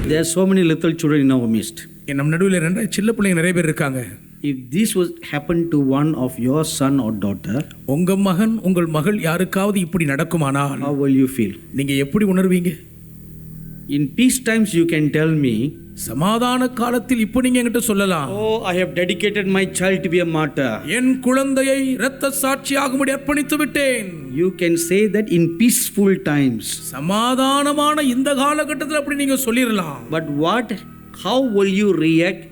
There are so many little children in our midst. நம் நடுவில் ரெண்டு சின்ன பிள்ளைங்க நிறைய பேர் இருக்காங்க. If this was happened to one of your son or daughter, உங்க மகன் உங்கள் மகள் யாருக்காவது இப்படி நடக்குமானால் how will you feel? நீங்க எப்படி உணர்வீங்க? In peace times you can tell me, சமாதான காலத்தில் இப்போ நீங்க என்கிட்ட சொல்லலாம், oh, I have dedicated my child to be a martyr. என் குழந்தையை இரத்த சாட்சியாகும்படி அர்ப்பணித்து விட்டேன். You can say that in peaceful times. சமாதானமான இந்த காலகட்டத்தில் அப்படி நீங்க சொல்லிரலாம். But how will you react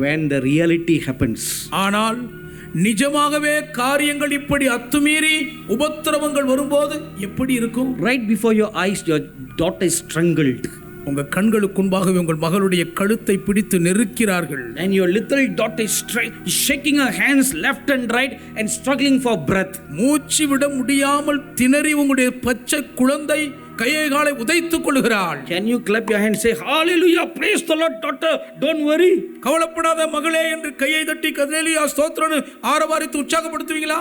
when the reality happens? ஆனால் நிஜமாகவே காரியங்கள் இப்படி அத்துமீறி உபத்திரவங்கள் வரும்போது எப்படி இருக்கும்? Right before your eyes your daughter is strangled. உங்க கண்களுக்கு முன்பாகவே உங்கள் மகளுடைய கழுத்தை பிடித்து நெருக்கிறார்கள். And your little daughter is shaking her hands left and right and struggling for breath. மூச்சு விட முடியாமல் திணறி உங்களுடைய பச்சை குழந்தை கையை காலை உதைத்துக் கொள்கிறாள். Can you clap your hands, say hallelujah, praise the Lord daughter, don't worry? கவலைப்படாத மகளே என்று கையை தட்டி ஹல்லேலூயா ஸ்தோத்திரம்னு ஆரவாரித்து உற்சாகப்படுத்துவீங்களா?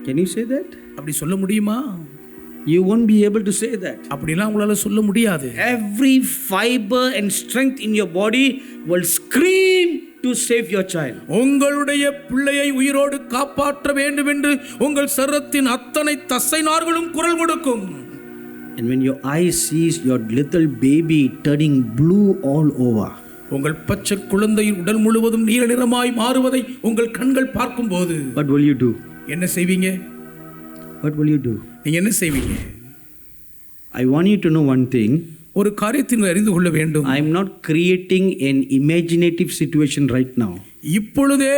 Can you say that? அப்படி சொல்ல முடியுமா? You won't be able to say that. அப்படிலாம் உங்களால சொல்ல முடியாது. Every fiber and strength in your body will scream to save your child. உங்களுடைய பிள்ளையை உயிரோடு காப்பாற்ற வேண்டும் என்று உங்கள் சரீரத்தின் அத்தனை தசை நார்களும் குரல் கொடுக்கும். And when your eye sees your little baby turning blue all over, உங்கள் பச்சை குழந்தையின் உடல் முழுவதும் நீல நிறமாய் மாறுவதை உங்கள் கண்கள் பார்க்கும்போது what will you do? என்ன செய்வீங்க? What will you do? நீங்க என்ன செய்வீங்க? I want you to know one thing. ஒரு காரியத்தை அறிந்து கொள்ள வேண்டும். I am not creating an imaginative situation right now. இப்பொழுதே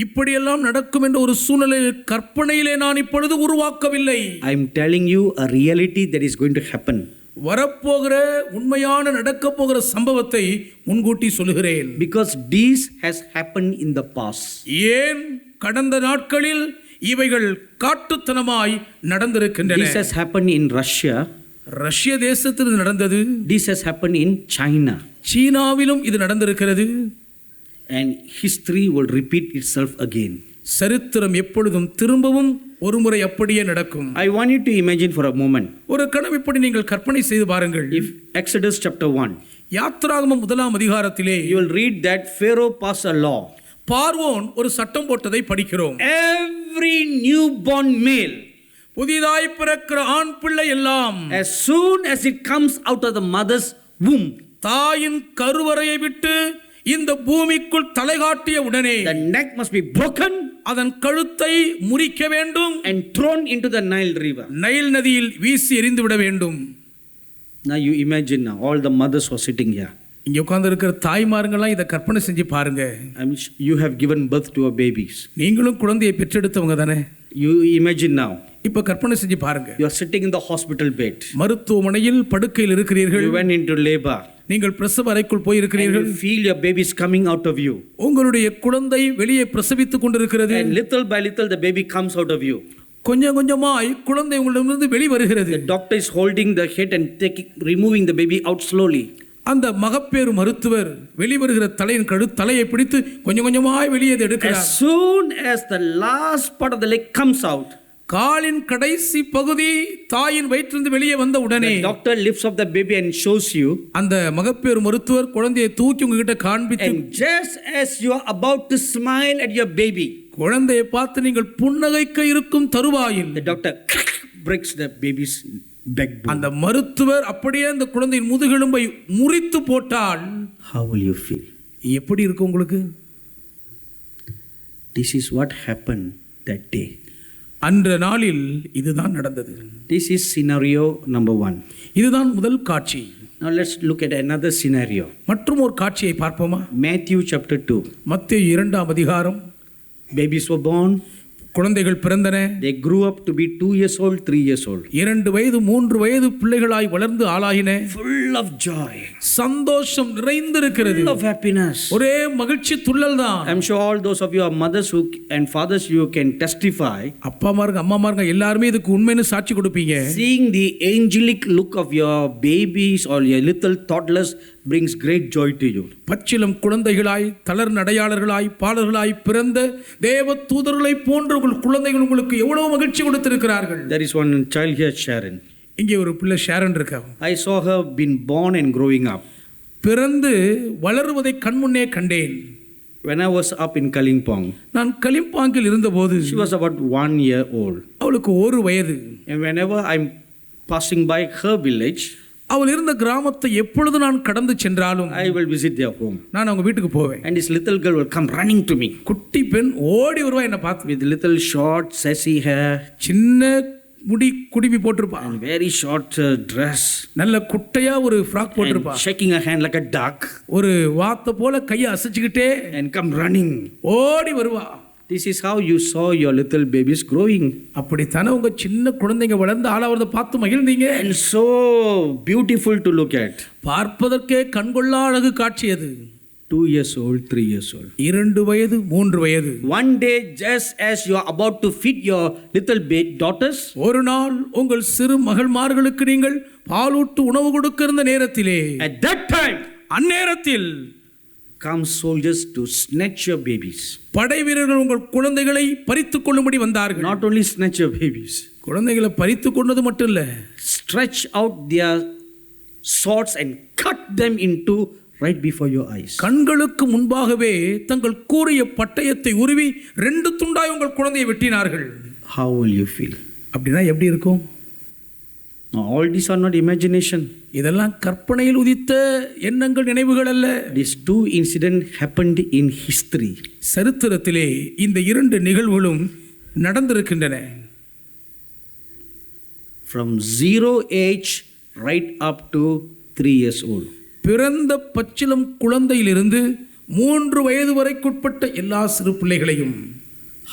இப்படியெல்லாம் நடக்கும் என்ற ஒரு சூழ்நிலை கற்பனையிலே நான் இப்பொழுது உருவாக்கவில்லை. I am telling you a reality that is going to happen. வரப்போகிற உண்மையான நடக்க போகிற சம்பவத்தை முன்கூட்டி சொல்கிறேன். Because this has happened in the past. ஏன் கடந்த நாட்களில் இவைகள் காட்டுத்தனமாய் நடந்திருக்கின்றன. This has happened in Russia. ரஷ்ய தேசத்தில் நடந்தது. This has happened in China. சீனாவிலும் இது நடந்திருக்கிறது. And history will repeat itself again. சரித்திரம் எப்பொழுதும் திரும்பவும் ஒரு முறை அப்படியே நடக்கும். I want you to imagine for a moment. ஒரு கணம் இப்படி நீங்கள் கற்பனை செய்து பாருங்கள். If Exodus chapter 1, யாத்திராகமம் 1ஆம் அதிகாரத்திலே you will read that Pharaoh passed a law. பார்வோன் ஒரு சட்டம் போட்டதை படிக்கிறோம். Every newborn male, புதிதாய் பிறக்கிற ஆண் பிள்ளை எல்லாம், as soon as it comes out of the mother's womb, தாயின் கருவறையை விட்டு இந்த பூமிக்குள் தலைகாட்டிய உடனே the neck must be broken, அதன் கழுத்தை முறிக்க வேண்டும், and thrown into the Nile river. Nile நதியில் வீசி எறிந்து விட வேண்டும். Now you imagine now all the mothers who are sitting here. இங்க உட்கார்ந்து இருக்கிற தாய்மார்கள்லாம் இதை கற்பனை செஞ்சு பாருங்க. You have given birth to a babies. நீங்களும் குழந்தையை பெற்றெடுத்தவங்க தானே. You imagine now. இப்ப கற்பனை செஞ்சு பாருங்க. You are sitting in the hospital bed. மருத்துவமனையில் படுக்கையில் இருக்கிறீர்கள். You went into labor. நீங்கள் பிரசவ அறைக்குள் போய் இருக்கிறீர்கள். You feel your baby is coming out of you. உங்களுடைய குழந்தை வெளியே பிரசவித்துக் கொண்டிருக்கிறது. And little by little the baby comes out of you. கொஞ்சம் கொஞ்சமாய் குழந்தை உங்களிடமிருந்து வெளி வருகிறது. The doctor is holding the head and removing the baby out slowly. அந்த மகப்பேறு மருத்துவர் வெளிவருகிற தலையை பிடித்து கொஞ்சம் கொஞ்சமாய் வெளியே எடுக்கிறார். As soon as the last part of the leg comes out, காலின் கடைசி பகுதி தாயின் வயிற்றிலிருந்து வெளியே வந்த உடனே the doctor lifts up the baby and shows you. அந்த மகப்பேறு மருத்துவர் குழந்தையை தூக்கி உங்ககிட்ட காண்பித்து, and just as you are about to smile at your baby, குழந்தையை பார்த்து நீங்கள் புன்னகைக்க இருக்கும் தருவாயில் the doctor breaks the baby's backbone. அந்த மருத்துவர் அப்படியே அந்த குழந்தையின் முதுகெலும்பை முறித்து போட்டால் how will you feel? எப்படி இருக்கும் உங்களுக்கு? This is what happened that day. அன்ற நாளில் இதுதான் நடந்தது. This is scenario number 1. இதுதான் முதல் காட்சி. Now let's look at another scenario. மற்றும் ஒரு காட்சியை பார்ப்போமா? Matthew chapter 2. மத்தேயு 2ஆம் அதிகாரம். Babies were born. குழந்தைகள் பிறந்தன. They grew up to be 2 years old, 3 years old. 2 வயது 3 வயது பிள்ளைகளாய் வளர்ந்து ஆளாயின. Full of joy. சந்தோஷம் நிறைந்திருக்கிறது. Full of happiness. ஒரே மகிழ்ச்சி துள்ளல் தான். I'm sure all those of you are mothers who and fathers you can testify. அப்பாமாருங்க அம்மாமாருங்க எல்லாரும் இதுக்கு உண்மைன்னு சாட்சி கொடுப்பீங்க. Seeing the angelic look of your babies or your little toddlers brings great joy to you. பச்சிலம் குழந்தைகளாய் தளர் நடையாளர்களாய் பாலர்களாய் பிறந்த தேவ தூதர்களை போன்ற உங்கள் குழந்தைகள் உங்களுக்கு எவ்வளவு மகிழ்ச்சி கொடுத்திருக்கிறார்கள். There is one child here, Sharon. இங்கே ஒரு பிள்ளை ஷாரன் இருக்கா. I saw her been born and growing up. பிறந்து வளருவதை கண்முன்னே கண்டேன். When I was up in Kalimpong, நான் கலிம்பாங்கில் இருந்தபோது she was about 1 year old. அவளுக்கு 1 வயது. And whenever I'm passing by her village, அவள் இருந்த கிராமத்தை எப்பொழுது நான் கடந்து சென்றாலும் I will visit their home. நான் அவங்க வீட்டுக்கு போவேன். And this little girl will come running to me குட்டி பெண் ஓடி வருவா என்னை பார்த்து. with little short, sassy hair சின்ன முடி குடிமி போட்டிருப்பா, and very short dress, நல்ல குட்டையா ஒரு frock போட்டிருப்பா, and shaking her hand like a duck, ஒரு வாத்தை போல கையை அசைச்சுக்கிட்டே and come running. ஓடி வருவா. This is how you saw your little babies growing. அப்படித்தானே உங்க சின்ன குழந்தைங்க வளர்ந்து ஆளாவதை பார்த்து மகிழ்ந்தீங்க. And so beautiful to look at. பார்ப்பதற்கே கண்கொள்ளா அழகு காட்சி அது. 2 years old, 3 years old. 2 வயது 3 வயது. One day, just as you are about to feed your little daughters, ஒரு நாள் உங்கள் சிறு மகள்மார்களுக்கு நீங்கள் பாலூட்டு உணவு கொடுக்க இருந்த நேரத்திலே, at that time, அந்நேரத்தில் come soldiers to snatch your babies. படை வீரர்கள் உங்கள் குழந்தைகளை பறித்துக் கொள்ளும்படி வந்தார்கள். Not only snatch your babies, குழந்தைகளை பறித்துக் கொண்டது மட்டும் இல்ல, stretch out their swords and cut them into right before your eyes. கண்களுக்கு முன்பாகவே தங்கள் கூரிய பட்டயத்தை உருவி 2 துண்டாய் உங்கள் குழந்தையை வெட்டினார்கள். How will you feel? அப்படின்னா எப்படி இருக்கும்? Now, all these are not imagination. இதெல்லாம் கற்பனையில் உதித்த எண்ணங்கள், நினைவுகள் அல்ல. These 2 incidents happened in history. சரித்திரத்திலே இந்த 2 நிகழ்வுகளும் நடந்திருக்கின்றன. From 0 age right up to 3 years old. பிறந்த பச்சிலம் குழந்தையிலிருந்து 3 வயது வரைக்குட்பட்ட எல்லா சிறு பிள்ளைகளையும்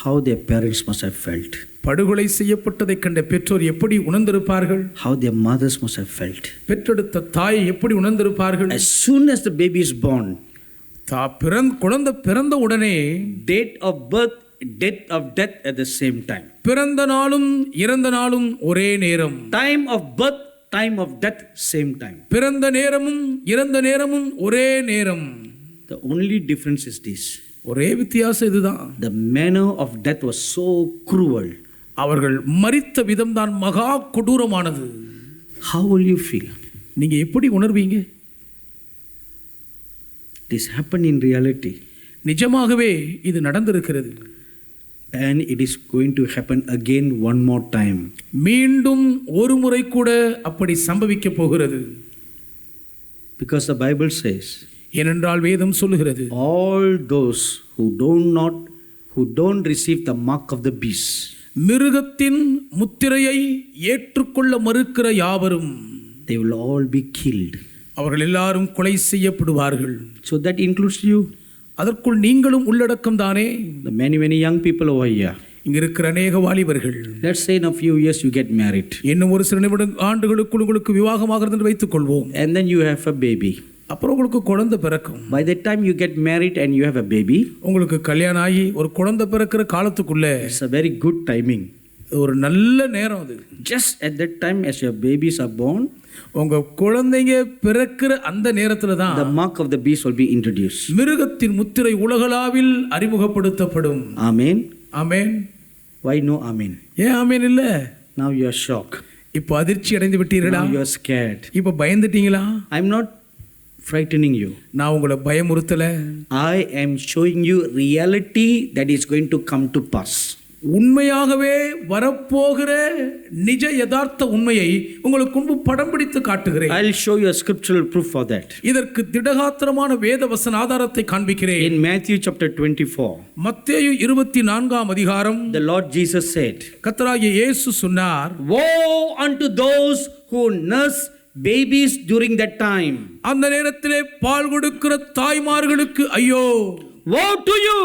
How their parents must have felt. படுகொலை செய்யப்பட்டதை கண்ட பெற்றோர் எப்படி உணர்ந்திருப்பார்கள்? How their mothers must have felt. பெற்றெடுத்த தாய் எப்படி உணர்ந்திருப்பார்கள்? As soon as the baby is born, குழந்தை பிறந்த உடனே date of birth, date of death at the same time. பிறந்த நாளும் இறந்த நாளும் ஒரே நேரம். Time of birth, time of death, same time. பிறந்த நேரமும் இறந்த நேரமும் ஒரே நேரம். The only difference is this. ஒரே வித்தியாசம் இதுதான். The manner of death was so cruel. அவர்கள் மரித்த விதம் தான் மகா கொடூரமானது. How will you feel? நீங்க எப்படி உணர்வீங்க? This happened in reality. நிஜமாகவே இது நடந்திருக்கிறது. And it is going to happen again one more time. மீண்டும் ஒரு முறை கூட அப்படி சம்பவிக்க போகிறது. Because the Bible says, ஏனென்றால் வேதம் சொல்லுகிறது, all those who don't receive the mark of the beast, மிருகத்தின் முத்திரையை ஏற்றுக்கொள்ள மறுக்கிற யாவரும், they will all be killed. அவர்கள் எல்லாரும் கொலை செய்யப்படுவார்கள். So that includes you. அதற்குள் நீங்களும் உள்ளடக்கம் தானே. The many young people over here. இங்க இருக்கிற அநேக வாலிபர்கள், Let's say in a few years you get married. இன்னும் ஒரு சில ஆண்டுகளுக்குள் உங்களுக்கு விவாகமாகிறது என்று வைத்துக் கொள்வோம். And then you have a baby. அப்புறம் உங்களுக்கு குழந்தை பிறக்கும். By the time you get married and you have a baby, உங்களுக்கு கல்யாணம் ஆகி ஒரு குழந்தை பிறக்கிற காலத்துக்குள்ள, it's a very good timing. ஒரு நல்ல நேரம் அது. Just at that time as your babies are born, உங்க குழந்தைங்க பிறக்கிற அந்த நேரத்துல தான் the mark of the beast will be introduced. மிருகத்தின் முத்திரை உலகளாவில் அறிமுகப்படுத்தப்படும். Amen. Amen. Why no amen? ஏன் ஆமென் இல்ல? Now you are shocked. இப்போ அதிர்ச்சி அடைந்து விட்டீர்களா? Now you are scared. இப்போ பயந்துட்டீங்களா? I'm not frightening you. நான் உங்களை பயமுறுத்தல. I am showing you reality that is going to come to pass. உண்மையாகவே வரப்போகிற நிஜ யதார்த்த உண்மையை உங்களுக்கு முன்பு படம் பிடித்து காட்டுகிறேன். I'll show you a scriptural proof for that. இதற்கு திடகாத்திரமான வேத வசன ஆதாரத்தை காண்பிக்கிறேன். In Matthew chapter 24, மத்தேயு 24ஆம் அதிகாரம், the Lord Jesus said, கர்த்தராகிய இயேசு சொன்னார், woe unto those who nurse babies during that time. அந்த நேரத்திலே பால் கொடுக்கிற தாய்மார்களுக்கு ஐயோ. Woe to you.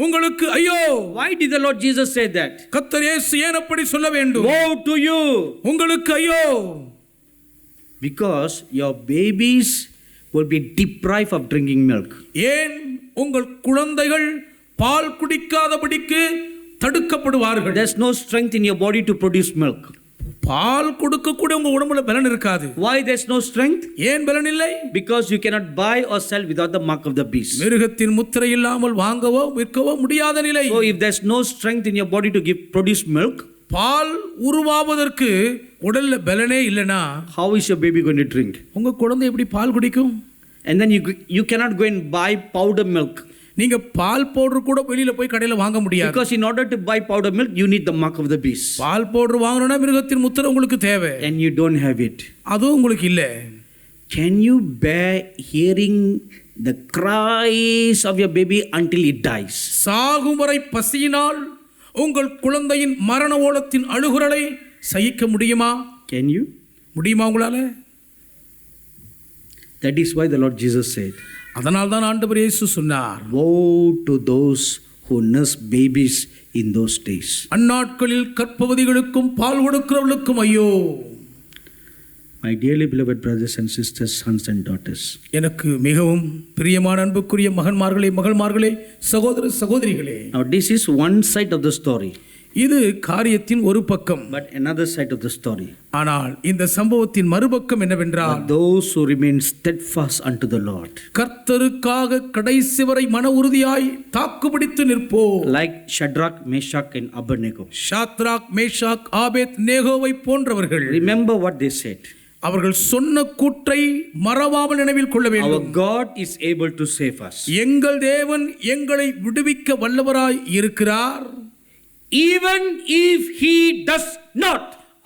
உங்களுக்கு ஐயோ. Why did the Lord Jesus say that? கர்த்தர் இயேசு ஏன் அப்படி சொல்ல வேண்டும்? Woe to you. உங்களுக்கு ஐயோ. Because your babies will be deprived of drinking milk. ஏன் உங்கள் குழந்தைகள் பால் குடிக்காதபடிக்கு தடுக்கப்படுவார்கள். There's no strength in your body to produce milk. பால் கொடுக்க கூட உங்க உடம்புல பலன் இருக்காது. Why there's no strength? ஏன் பலன் இல்லை? Because you cannot buy or sell without the mark of the beast. மிருகத்தின் முத்திரை இல்லாமல் வாங்கவோ விற்கவோ முடியாத நிலை. So if there's no strength in your body to produce milk, பால் உருவாவதற்கு உடல்ல பலனே இல்லனா, how is your baby going to drink? உங்க குழந்தை எப்படி பால் குடிக்கும்? And then you cannot go and buy powder milk. நீங்க பால் பவுடர் கூட வெளியில போய் கடையில வாங்க முடியாது. Because in order to buy powder milk, you need the mark of the beast. பால் பவுடர் வாங்கணும்னா மிருகத்தின் முத்திரை உங்களுக்கு தேவை. And you don't have it. அதுவும் உங்களுக்கு இல்ல. Can you bear hearing the cries of your baby until it dies? சாகும் வரை பசியினால் உங்கள் குழந்தையின் மரண ஓலத்தின் அழுகுரலை சகிக்க முடியுமா? Can you? முடியுமா உங்களால? That is why the Lord Jesus said, அதனால் தான் ஆண்டவர் இயேசு சொன்னார், woe to those who nurse babies in those days. அந்நாட்களில் கர்ப்பவதிகளுக்கும் பால் கொடுக்கிறவர்களுக்கும் ஐயோ. My dearly beloved brothers and sisters, sons and daughters, எனக்கு மிகவும் பிரியமான அன்புக்குரிய மகன்மார்களே, மகள்மார்களே, சகோதர சகோதரிகளே, now this is one side of the story. இது காரியத்தின் ஒரு பக்கம். But another side of the story, ஆனால் இந்த சம்பவத்தின் மறுபக்கம் என்னவென்றால், those who remain steadfast unto the Lord, கர்த்தருக்காக கடைசி வரை மன உறுதியாய் தாக்குப்பிடித்து நிற்போம். like Shadrach, Meshach and Abednego. Shadrach, Meshach, ஆபேத் நேகோவை போன்றவர்கள், Remember what they said. அவர்கள் சொன்ன கூற்றை மறவாமல் நினைவில் கொள்ள Our வேண்டும். God is able to save us. எங்கள் தேவன் எங்களை விடுவிக்க வல்லவராய் இருக்கிறார். Even if He does not,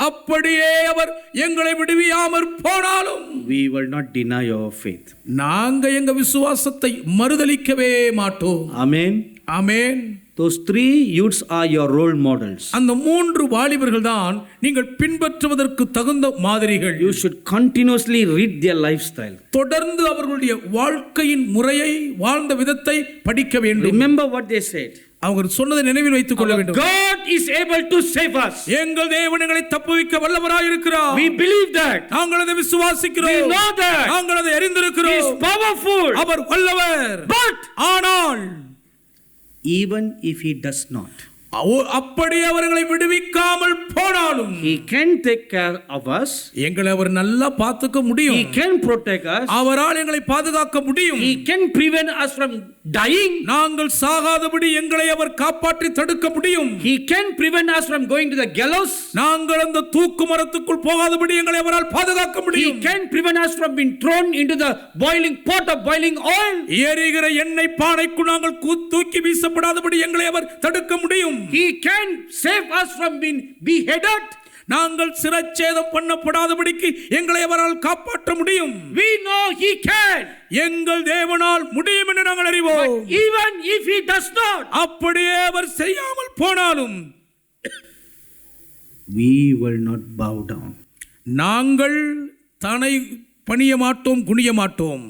அப்படியே அவர் எங்களை விடுவியாமற் போனாலும் we will not deny our faith. நாங்க எங்க விசுவாசத்தை மறுதலிக்கவே மாட்டோம். Amen. Amen. Those three youths are your role models. அந்த மூன்று வாலிபர்கள் தான் நீங்கள் பின்பற்றுவதற்கு தகுந்த மாதிரிகள். You should continuously read their lifestyle. தொடர்ந்து அவர்களுடைய வாழ்க்கையின் முறையை, வாழ்ந்த விதத்தை படிக்க வேண்டும். Remember what they said. அவங்க சொன்னதை நினைவில் வைத்துக் கொள்ள வேண்டும். God is able to save us. எங்கள் தேவன் எங்களை தப்புவிக்க வல்லவராய் இருக்கிறார். We believe that. நாங்கள் அதை விசுவாசிக்கிறோம். We know that. நாங்கள் அதை அறிந்திருக்கிறோம். He is powerful. அவர் வல்லவர். But ஆனால் even if He does not, அப்படி அவர்களை விடுவிக்காமல் போனாலும் He can take care of us. எங்களை அவர் நல்லா பார்த்துக்க முடியும். He can protect us. அவரால் எங்களை பாதுகாக்க முடியும். He can prevent us from dying. நாங்கள் சாகாதபடி எங்களை அவர் காப்பாற்றி தடுக்க முடியும். He can prevent us from going to the gallows. நாங்கள் அந்த தூக்கு மரத்துக்குள் போகாதபடி எங்களை அவரால் பாதுகாக்க He முடியும். can prevent us from being thrown into the boiling pot of boiling oil. எரிகிற எண்ணெய் பானைக்குள் நாங்கள் தூக்கி வீசப்படாதபடி எங்களை அவர் தடுக்க முடியும். He can save us from being beheaded. நாங்கள் சிரச்சேதம் பண்ணப்படாதபடிக்கு எங்களை அவரால் காப்பாற்ற முடியும். We know He can. எங்கள் தேவனால் முடியும் என்று நாங்கள் அறிவோம். But even if He does not, அப்படியே அவர் செய்யாமல் போனாலும் we will not bow down. நாங்கள் தனை பணிய மாட்டோம், குனிய மாட்டோம்.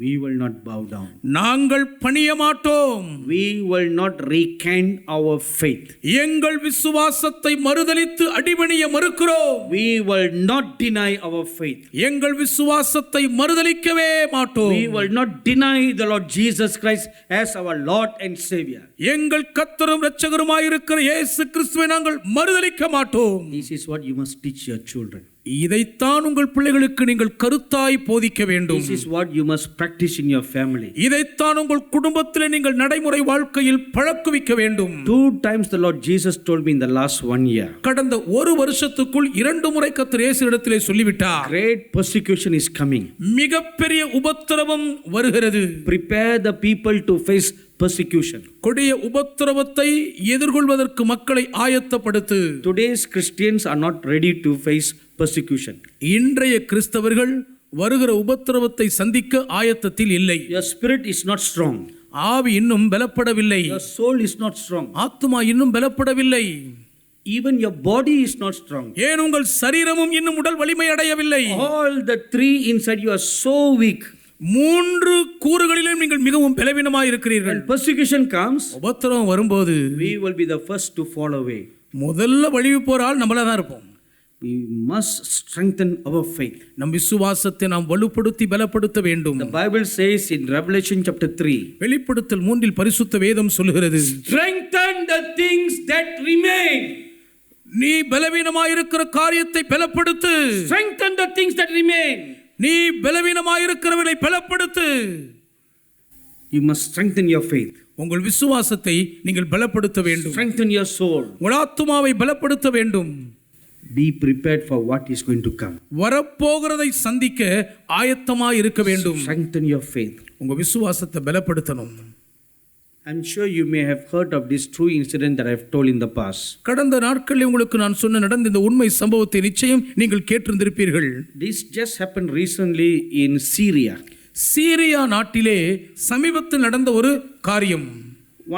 We will not bow down. நாங்கள் பணிய மாட்டோம். We will not recant our faith. எங்கள் விசுவாசத்தை மறுதலித்து அடிபணிய மறுக்கிறோம். We will not deny our faith. எங்கள் விசுவாசத்தை மறுதலிக்கவே மாட்டோம். We will not deny the Lord Jesus Christ as our Lord and Savior. எங்கள் கர்த்தரும் இரட்சகருமாய் இருக்கிற இயேசு கிறிஸ்துவை நாங்கள் மறுதலிக்க மாட்டோம். This is what you must teach your children. இதைத்தான் உங்கள் பிள்ளைகளுக்கு நீங்கள் கருத்தாய் போதிக்க வேண்டும். This is what you must practice in your family. இதைத்தான் உங்கள் குடும்பத்தில் நீங்கள் நடைமுறை வாழ்க்கையில் பழக்குவிக்க வேண்டும். 2 times the Lord Jesus told me in the last 1 year. கடந்த ஒரு வருஷத்துக்குள் 2 முறை கர்த்தர் இயேசு இடத்திலே சொல்லிவிட்டார். Great persecution is coming. மிகப்பெரிய உபத்திரவம் வருகிறது. Prepare the people to face persecution. கொடிய உபத்திரவத்தை எதிர்கொள்வதற்கு மக்களை ஆயத்தப்படுத்து. Today's Christians are not ready to face persecution. இன்றைய கிறிஸ்தவர்கள் வருகிற உபத்திரவத்தை சந்திக்க ஆயத்தத்தில் இல்லை. Your spirit is not strong. ஆவி இன்னும் பலப்படவில்லை. Your soul is not strong. ஆத்துமா இன்னும் பலப்படவில்லை. Even your body is not strong. ஏன் உங்கள் சரீரமும் இன்னும் உடல் வலிமை அடையவில்லை. All the 3 inside you are so weak. 3 கூறுகளிலும் நீங்கள் மிகவும் பலவீனமாய் இருக்கிறீர்கள். When persecution comes, உபத்திரவம் வரும்போது we will be the first to fall away. முதல்ல வழிவு போறால் நம்மள தான் இருப்போம். We must strengthen our faith. நம் விசுவாசத்தை நாம் வலுப்படுத்தி பலப்படுத்த வேண்டும். The Bible says in Revelation chapter 3, வெளிப்படுத்தல் 3 பரிசுத்த வேதம் சொல்கிறது, strengthen the things that remain. நீ பலவீனமாய் இருக்கிற காரியத்தை பலப்படுத்து. Strengthen the things that remain. நீ பலவீனமாய் இருக்கிறவரை பலப்படுத்து. You must strengthen your faith. உங்கள் விசுவாசத்தை நீங்கள் பலப்படுத்த வேண்டும். Strengthen your soul. உங்கள் ஆத்துமாவை பலப்படுத்த வேண்டும். be prepared for what is going to come. வரப்போகிறதை சந்திக்க ஆயத்தமாய் இருக்க வேண்டும். Strengthen your faith. உங்க விசுவாசத்தை பலப்படுத்தணும். I'm sure you may have heard of this true incident that I've told in the past. கடந்த நாட்களில் உங்களுக்கு நான் சொன்ன நடந்த இந்த உண்மை சம்பவத்தை நிச்சயம் நீங்கள் கேட்டிருந்திருப்பீர்கள். This just happened recently in Syria. Syria நாட்டிலே சமீபத்தில் நடந்த ஒரு காரியம்.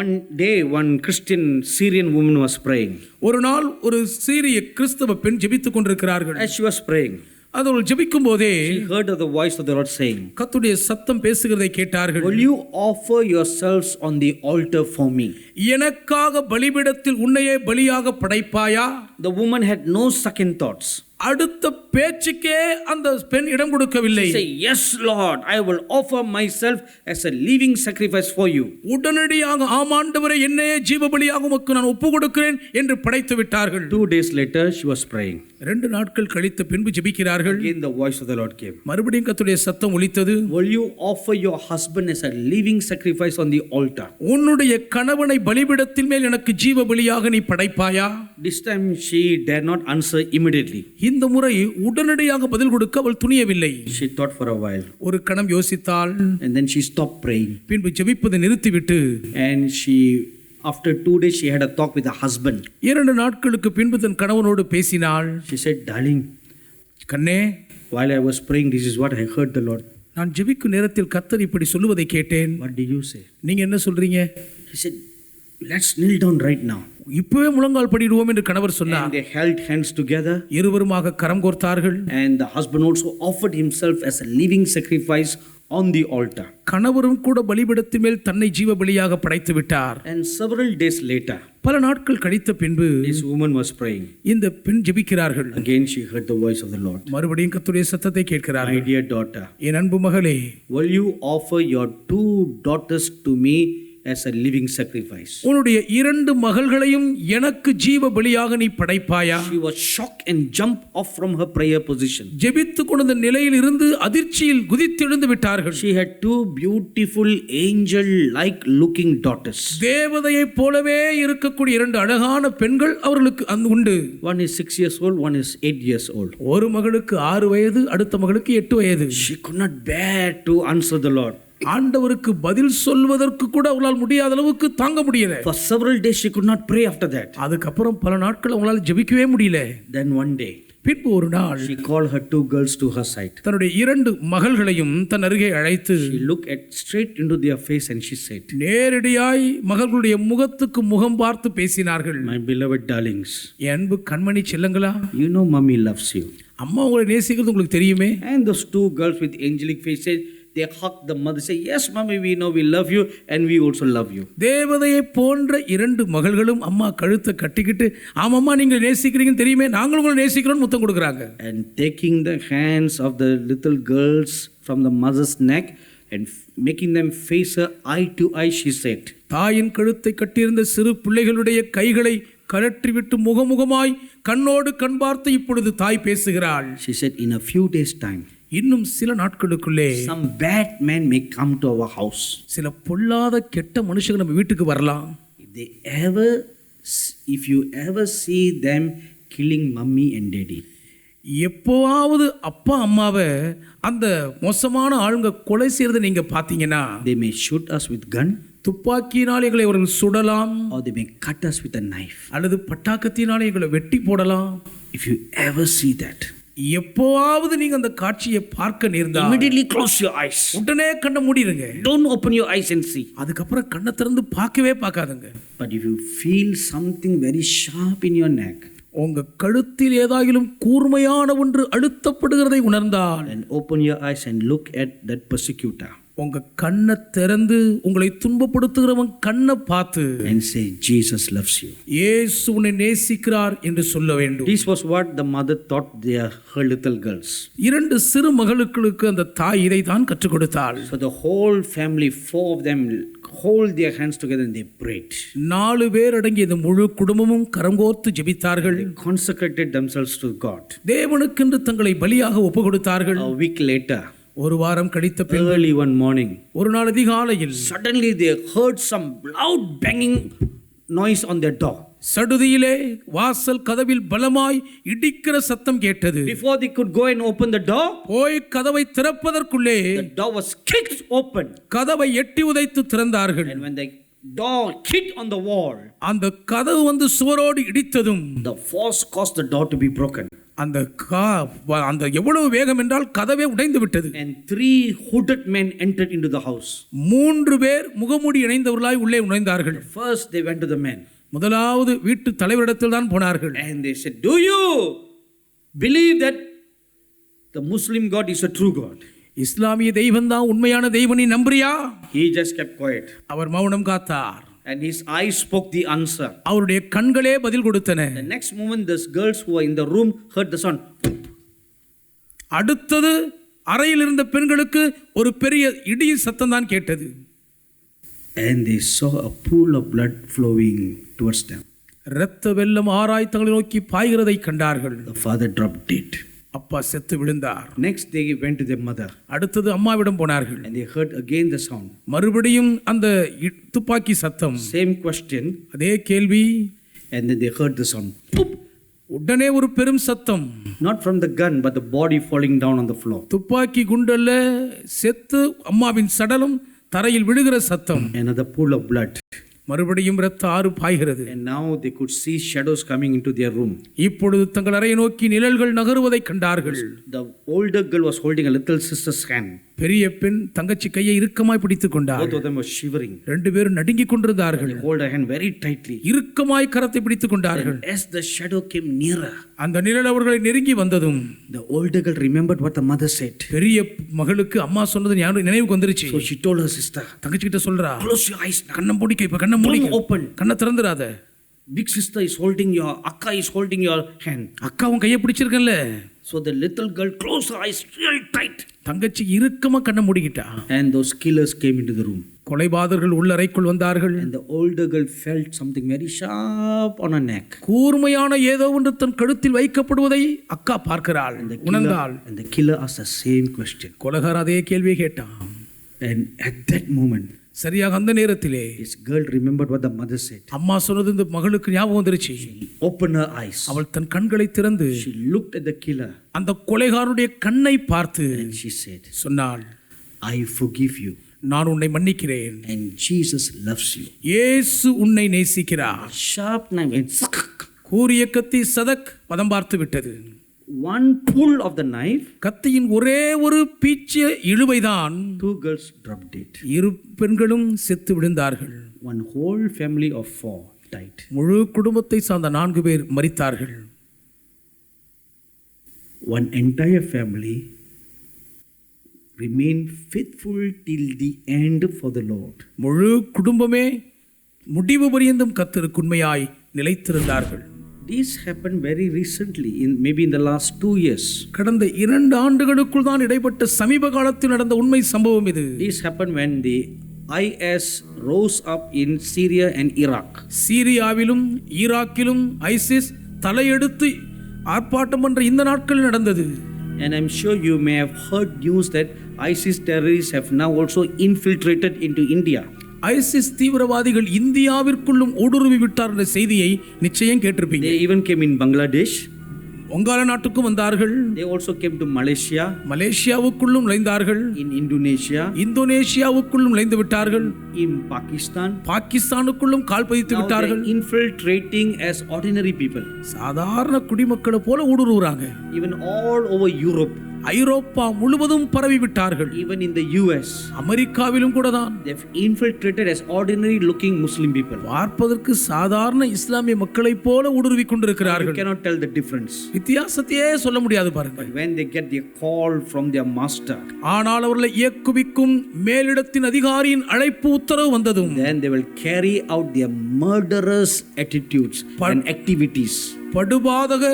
One day, one Christian Syrian woman was praying. ஒரு நாள் ஒரு சீரிய கிறிஸ்தவ பெண் ஜெபித்துக் கொண்டிருக்கிறார்கள். As she was praying, அவர்கள் ஜெபிக்கும் போதே she heard of the voice of the Lord saying, கர்த்தருடைய சத்தம் பேசுகிறதை கேட்டார்கள். "Will you offer yourselves on the altar for me?" எனக்காக பலிபீடத்தில் உன்னையே பலியாக படைப்பாயா? The woman had no second thoughts. அடுத்த பேச்சுக்கே அந்த பெண் இடம் கொடுக்கவில்லை. Say, "Yes, Lord, I will offer myself as a living sacrifice for you." உடனடியாக ஆமாண்டவரே என்னையே ஜீவ பலியாக உமக்கு நான் ஒப்பு கொடுக்கிறேன் என்று படைத்து விட்டார்கள். 2 days later, she was praying. 2 நாட்கள் கழித்த பின்பு ஜெபிக்கிறார்கள். Again, the voice of the Lord came. மறுபடியும் கர்த்தருடைய சத்தம் ஒலித்தது. "Will you offer your husband as a living sacrifice on the altar?" உன்னுடைய கணவனை பலிபீடத்தின் மேல் எனக்கு ஜீவ பலியாக நீ படைப்பாயா? This time she dare not answer immediately. இந்த முறை உடனடியாக பதில் கொடுக்க அவள் துணியவில்லை. She thought for a while. ஒரு கணம் யோசித்தாள். And then she stopped praying. பின்பு ஜெபிப்பதை நிறுத்திவிட்டு And after 2 days, she had a talk with her husband. 2 நாட்களுக்கு பின்பு தன் கணவனோடு பேசினாள். She said, "Darling, கண்ணே, while I was praying, this is what I heard the Lord." நான் ஜெபிக்கும் நேரத்தில் கர்த்தர் இப்படி சொல்லுவதை கேட்டேன். "What did you say?" நீங்க என்ன சொல்றீங்க? He said, "Let's kneel down right now." இப்பவே முழங்கால் படிடுவோம் என்று கணவர் சொன்னார். And they held hands together. இருவருமாக garam கோர்த்தார்கள். And the husband also offered himself as a living sacrifice on the altar. கணவரும் கூட பலிபீடத்தின் மேல் தன்னை ஜீவ பலியாக படைத்து விட்டார். And several days later, பல நாட்கள் கழித்த பின்பு this woman was praying. இந்த பெண் ஜெபிக்கிறார்கள். Again she heard the voice of the Lord. மறுபடியும் கர்த்தருடைய சத்தத்தை "My கேட்கிறார்கள். dear daughter, என் அன்பு மகளே, will you offer your 2 daughters to me as a living sacrifice?" உன்னுடைய 2 மகள்களையும் எனக்கு ஜீவ பலியாக நீ படைப்பாயா? She was shocked and jumped off from her prayer position. ஜெபித்துக் கொண்ட நிலையில் இருந்து அதிர்ச்சியில் குதித்தெழுந்து விட்டார்கள். She had 2 beautiful angel-like looking daughters. தேவதையைப் போலவே இருக்கக்கூடிய 2 அழகான பெண்கள் அவர்களுக்கு உண்டு. One is 6 years old, one is 8 years old. ஒரு மகளுக்கு 6 வயது, அடுத்த மகளுக்கு 8 வயது. She could not bear to answer the Lord. ஆண்டவருக்கு பதில் சொல்வதற்கு கூட அவளால் முடியாத அளவுக்கு தாங்க முடியல. For several days she could not pray after that. அதுக்கப்புறம் பல நாட்கள் அவங்களால ஜெபிக்கவே முடியல. Then one day பின்பு ஒரு நாள் she called her 2 girls to her side. தன்னுடைய 2 மகள்களையும் தன் அருகே அழைத்து She looked straight into their face and she said, நேரடியாய் மகள்களுடைய முகத்துக்கு முகம் பார்த்து பேசினார்கள். "My beloved darlings, என் அன்பு கண்மணி செல்லங்களா, you know mommy loves you." அம்மா உங்களை நேசிக்கிறது உங்களுக்கு தெரியுமே. And those 2 girls with angelic faces, they hugged the mother, say, "Yes mommy, we know we love you and we also love you." தேவதையை போன்ற 2 மகள்களும் அம்மா கழுத்தை கட்டிக்கிட்டு, ஆமாம்மா நீங்கள் நேசிக்கிறீங்கன்னு தெரியுமே, நாங்களும் உங்களை நேசிக்கிறோம்னு முத்தம் கொடுக்குறாங்க. And taking the hands of the little girls from the mother's neck and making them face her eye to eye, she said, தாயின் கழுத்தை கட்டியிருந்த சிறு பிள்ளைகளுடைய கைகளை கழற்றிவிட்டு முகமுகமாய் கண்ணோடு கண் பார்த்து இப்பொழுது தாய் பேசுகிறாள். she said, "In a few days time, இன்னும் சில நாட்களுக்குள்ளே some bad men may come to our house. சில பொல்லாத கெட்ட மனுஷங்க நம்ம வீட்டுக்கு வரலாம். If you ever see them killing mommy and daddy." எப்போவாவது அப்பா அம்மாவை அந்த மோசமான ஆளுங்க கொலை செய்யறதை நீங்க பார்த்தீங்கன்னா, they may shoot us with gun, துப்பாக்கியினால் எங்களை அவர்கள் சுடலாம், or they may cut us with a knife. அல்லது பட்டாக்கத்தினாலே எங்களை வெட்டி போடலாம். If you ever see that, எப்போவாவது நீங்க அந்த காட்சியை பார்க்க நேர்ந்தால் immediately close your eyes. உடனே கண்ணை மூடிடுங்க. Don't open your eyes and see. அதுக்கப்புறம் கண்ணை திறந்து பார்க்கவே பார்க்காதுங்க. But if you feel something very sharp in your neck, உங்க கழுத்தில் ஏதாயிலும் கூர்மையான ஒன்று அழுத்தப்படுகிறதை உணர்ந்தால், and open your eyes and look at that persecutor உங்க கண்ணை திறந்து உங்களை துன்பப்படுத்துகிறவன் கண்ணை பார்த்து and say, "Jesus loves you." இயேசு உன்னை நேசிக்கிறார் என்று சொல்ல வேண்டும். This was what the mother taught her little girls. 2 சிறு மகளுக்கு அந்த தாய் இதை தான் கற்றுக் கொடுத்தாள். So the whole family, 4 of them, hold their hands together and they prayed. 4 பேர் அடங்கிய இந்த முழு குடும்பமும் கரங்கோர்த்து ஜெபித்தார்கள். They consecrated themselves to God. தேவனுக்கென்று தங்களை பலியாக ஒப்பு கொடுத்தார்கள். A week later, ஒரு வாரம் கழித்த பின் early one morning, ஒரு நாள் அதிகாலையில் suddenly they heard some loud banging noise on their door. சடுதியிலே வாசல் கதவில் பலமாய் இடிக்கிற சத்தம் கேட்டது. Before they could go and open the door, போய் கதவை திறப்பதற்குள்ளே the door was kicked open. கதவை எட்டி உதைத்து திறந்தார்கள். And when the door hit on the wall, அந்த கதவு வந்து சுவரோடு இடித்ததும் the force caused the door to be broken. அந்த எவ்வளவு வேகம் என்றால் கதவே உடைந்து விட்டது. And 3 hooded men entered into the house. 3 பேர் முகமூடி இணைந்தவர்களாய் உள்ளே நுழைந்தார்கள். First they went to the man. முதலாவது வீட்டு தலைவரிடத்தில் தான் போனார்கள். And they said, "Do you believe that the Muslim God is a true God?" இஸ்லாமிய தெய்வம் தான் உண்மையான தெய்வம், நீ நம்புறியா? He just kept quiet. அவர் மௌனம் காத்தார். And his eyes spoke the answer. அவருடைய கண்களே பதில் கொடுத்தன. The next moment those girls who were in the room heard the sound. அடுத்தது அறையில் இருந்த பெண்களுக்கு ஒரு பெரிய இடி சத்தம் தான் கேட்டது. And they saw a pool of blood flowing towards them. இரத்த வெள்ளம் ஆராய் தங்களை நோக்கி பாய்கிறதை கண்டார்கள். The father dropped dead. அப்பா செத்து விழுந்தார். Next they went to their mother. அடுத்தது அம்மாவிடம் போனார்கள். And they heard again the sound. மறுபடியும் அந்த துப்பாக்கி சத்தம். Same question. அதே கேள்வி. And then they heard the sound. உடனே ஒரு பெரும் சத்தம். Not from the gun but the body falling down on the floor. துப்பாக்கி குண்டல்ல செத்து அம்மாவின் சடலம் தரையில் விழுகிற சத்தம். Another pool of blood. மறுபடியும் இரத்த ஆறு பாய்கிறது. And now they could see shadows coming into their room. இப்பொழுது தங்கள் அறையை நோக்கி நிழல்கள் நகருவதை கண்டார்கள். The older girl was holding a little sister's hand. பெரிய பெண் தங்கச்சி கையை இறுக்கமாய் பிடித்துக் கொண்டார். Both of them were shivering. 2 பேரும் நடுங்கிக் கொண்டிருந்தார்கள். They hold her hand very tightly. இறுக்கமாய் கரத்தை பிடித்துக் கொண்டார்கள். As the shadow came nearer, அந்த நிழல் அவர்களை நெருங்கி வந்ததும் the older girl remembered what the mother said. பெரிய மகளுக்கு அம்மா சொன்னது நினைவுக்கு வந்துருச்சு. So she told her sister, தங்கச்சி கிட்ட சொல்றா, "Close your eyes now. கண்ணை மூடிக்க, இப்ப கண்ணை மூடிக்க. Open. கண்ணை திறந்துராத. Big sister is holding your, Akka is holding your hand." அக்காவும் கையை பிடிச்சிருக்கல. So the little girl closed her eyes real tight. தங்கச்சி இறுக்கமா கண்ணை மூடிக்கிட்டா. And those killers came into the room. கொலைபாதகர்கள் உள்ள அறைக்குள் வந்தார்கள். And the older girl felt something very sharp on her neck. கூர்மையான ஏதோ ஒன்று தன் கழுத்தில் வைக்கப்படுவதை அக்கா பார்க்கிறாள், உணர்ந்தாள். And the killer asked the same question. கொலைகாரன் அதே கேள்வியை கேட்டான். And at that moment, சரியாக அந்த நேரத்திலே this girl remembered what the mother said. அம்மா சொன்னது இந்த மகளுக்கு ஞாபகம் வந்துருச்சு. She opened her eyes. அவள் தன் கண்களை திறந்து She looked at the killer. அந்த கொலைகாரனுடைய கண்ணை பார்த்து And she said, சொன்னாள், "I forgive you. நான் உன்னை மன்னிக்கிறேன். And Jesus loves you." இயேசு உன்னை நேசிக்கிறார். Sharp knife and கூரிய கத்தி சதக் பதம் பார்த்து விட்டது. one pull of the knife, கத்தியின் ஒரே ஒரு பீச்சிய இழுவைதான் 2 girls dropped dead. 2 பெண்களும் செத்து விழுந்தார்கள். One whole family of 4 died. முழு குடும்பத்தை சார்ந்த 4 பேர் மரித்தார்கள். One entire family remained faithful till the end for the Lord. முழு குடும்பமே முடிவு பரியந்தம் கர்த்தருக்கு உண்மையாய் நிலைத்திருந்தார்கள். This happened very recently, maybe in the last 2 years. கடந்த 2 ஆண்டுகளுக்குள் தான் இடைப்பட்ட சமீப காலத்தில் நடந்த உண்மை சம்பவம் இது. This happened when the IS rose up in Syria and Iraq. சீரியாவிலும் ஈராக்கிலும் ஐசிஸ் தலையெடுத்து ஆர்ப்பாட்டம் என்ற இந்த நாட்களில் நடந்தது. And I'm sure you may have heard news that ISIS terrorists have now also infiltrated into India. ISIS தீவிரவாதிகள் இந்தியாவிற்குள்ளும் ஊடுருவி விட்டார் என்ற செய்தியை நிச்சயம் கேட்டிருப்பீங்க. They even came in Bangladesh. வங்காள நாட்டுக்கும் வந்தார்கள். They also came to Malaysia. மலேசியாவுக்குள்ளும் நுழைந்தார்கள். In Indonesia. இந்தோனேஷியாவுக்குள்ளும் நுழைந்து விட்டார்கள். In Pakistan. பாகிஸ்தானுக்குள்ளும் கால் பதித்து விட்டார்கள். Infiltrating as ordinary people. சாதாரண குடிமக்களை போல ஊடுருவுறாங்க. Even all over Europe. ஐரோப்பா முழுவதும் பரவி விட்டார்கள். Even in the US. அமெரிக்காவிலும் கூட தான். They've infiltrated as ordinary looking Muslim people. பார்ப்பதற்கு சாதாரண இஸ்லாமிய மக்களை போல ஊடுருவி கொண்டிருக்கிறார்கள். You cannot tell the difference. வித்தியாசத்தையே சொல்ல முடியாது பாருங்க. But when they get the call from their master, ஆனால் அவர்களை இயக்குவிக்கும் மேலிடத்தின் அதிகாரியின் அழைப்பு உத்தரவு வந்ததும் then they will carry out their murderous attitudes and activities. படுபாதக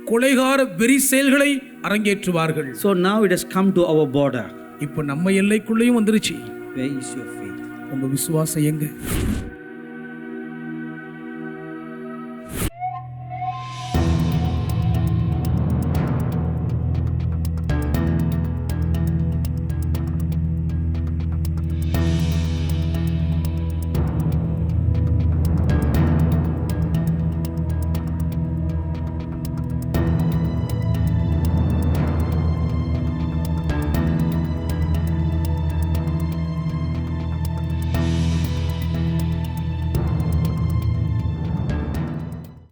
கொலைகார வெறி செயல்களை அரங்கேற்றுவார்கள். So now it has come to our border. இப்போ நம்ம எல்லைக்குள்ளேயும் வந்துருச்சு. Where is your faith? உங்க விசுவாசம் எங்க?